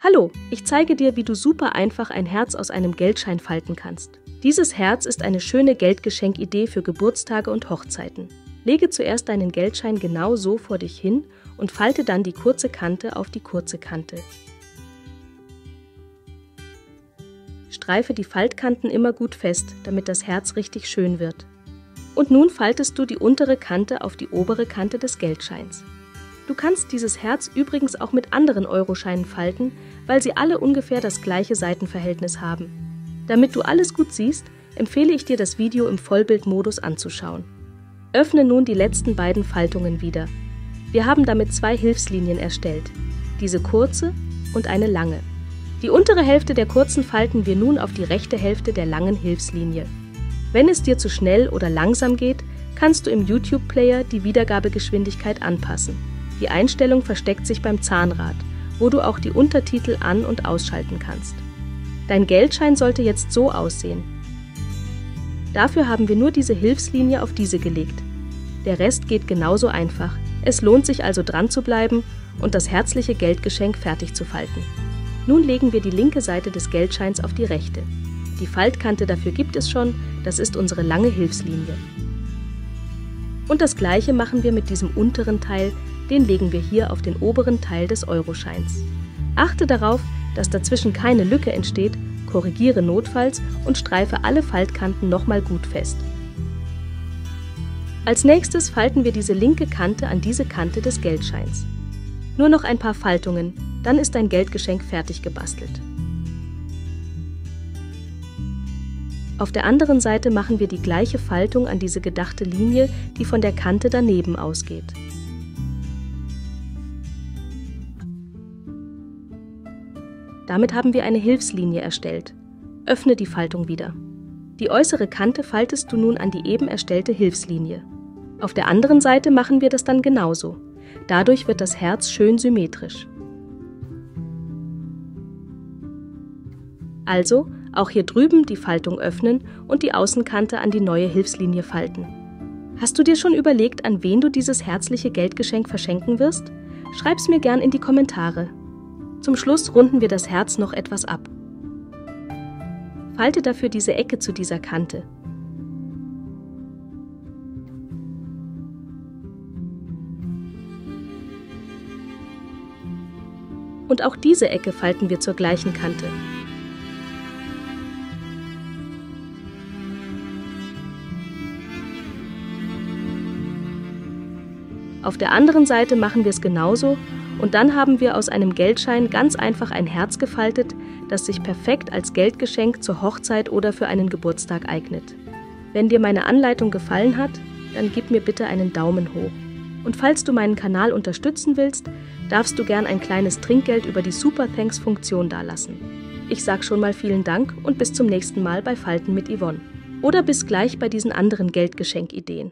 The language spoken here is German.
Hallo, ich zeige dir, wie du super einfach ein Herz aus einem Geldschein falten kannst. Dieses Herz ist eine schöne Geldgeschenkidee für Geburtstage und Hochzeiten. Lege zuerst deinen Geldschein genau so vor dich hin und falte dann die kurze Kante auf die kurze Kante. Streife die Faltkanten immer gut fest, damit das Herz richtig schön wird. Und nun faltest du die untere Kante auf die obere Kante des Geldscheins. Du kannst dieses Herz übrigens auch mit anderen Euroscheinen falten, weil sie alle ungefähr das gleiche Seitenverhältnis haben. Damit du alles gut siehst, empfehle ich dir, das Video im Vollbildmodus anzuschauen. Öffne nun die letzten beiden Faltungen wieder. Wir haben damit zwei Hilfslinien erstellt, diese kurze und eine lange. Die untere Hälfte der kurzen falten wir nun auf die rechte Hälfte der langen Hilfslinie. Wenn es dir zu schnell oder langsam geht, kannst du im YouTube-Player die Wiedergabegeschwindigkeit anpassen. Die Einstellung versteckt sich beim Zahnrad, wo du auch die Untertitel an- und ausschalten kannst. Dein Geldschein sollte jetzt so aussehen. Dafür haben wir nur diese Hilfslinie auf diese gelegt. Der Rest geht genauso einfach. Es lohnt sich also dran zu bleiben und das herzliche Geldgeschenk fertig zu falten. Nun legen wir die linke Seite des Geldscheins auf die rechte. Die Faltkante dafür gibt es schon, das ist unsere lange Hilfslinie. Und das gleiche machen wir mit diesem unteren Teil, den legen wir hier auf den oberen Teil des Euroscheins. Achte darauf, dass dazwischen keine Lücke entsteht, korrigiere notfalls und streife alle Faltkanten nochmal gut fest. Als nächstes falten wir diese linke Kante an diese Kante des Geldscheins. Nur noch ein paar Faltungen, dann ist dein Geldgeschenk fertig gebastelt. Auf der anderen Seite machen wir die gleiche Faltung an diese gedachte Linie, die von der Kante daneben ausgeht. Damit haben wir eine Hilfslinie erstellt. Öffne die Faltung wieder. Die äußere Kante faltest du nun an die eben erstellte Hilfslinie. Auf der anderen Seite machen wir das dann genauso. Dadurch wird das Herz schön symmetrisch. Also, auch hier drüben die Faltung öffnen und die Außenkante an die neue Hilfslinie falten. Hast du dir schon überlegt, an wen du dieses herzliche Geldgeschenk verschenken wirst? Schreib's mir gern in die Kommentare. Zum Schluss runden wir das Herz noch etwas ab. Falte dafür diese Ecke zu dieser Kante. Und auch diese Ecke falten wir zur gleichen Kante. Auf der anderen Seite machen wir es genauso und dann haben wir aus einem Geldschein ganz einfach ein Herz gefaltet, das sich perfekt als Geldgeschenk zur Hochzeit oder für einen Geburtstag eignet. Wenn dir meine Anleitung gefallen hat, dann gib mir bitte einen Daumen hoch. Und falls du meinen Kanal unterstützen willst, darfst du gern ein kleines Trinkgeld über die Super Thanks-Funktion dalassen. Ich sag schon mal vielen Dank und bis zum nächsten Mal bei Falten mit Yvonne. Oder bis gleich bei diesen anderen Geldgeschenkideen.